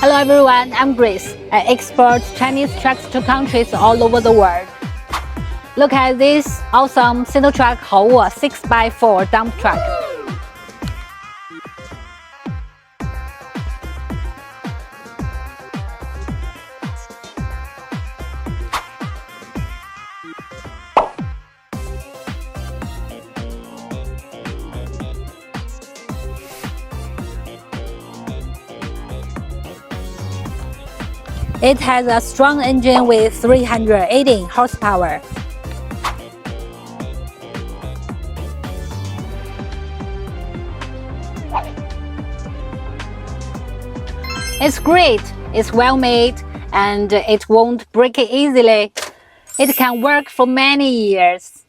Hello everyone, I'm Grace. I export Chinese trucks to countries all over the world. Look at this awesome single truck Howo 6x4 dump truck. It has a strong engine with 380 horsepower. It's great, it's well made, and it won't break easily. It can work for many years.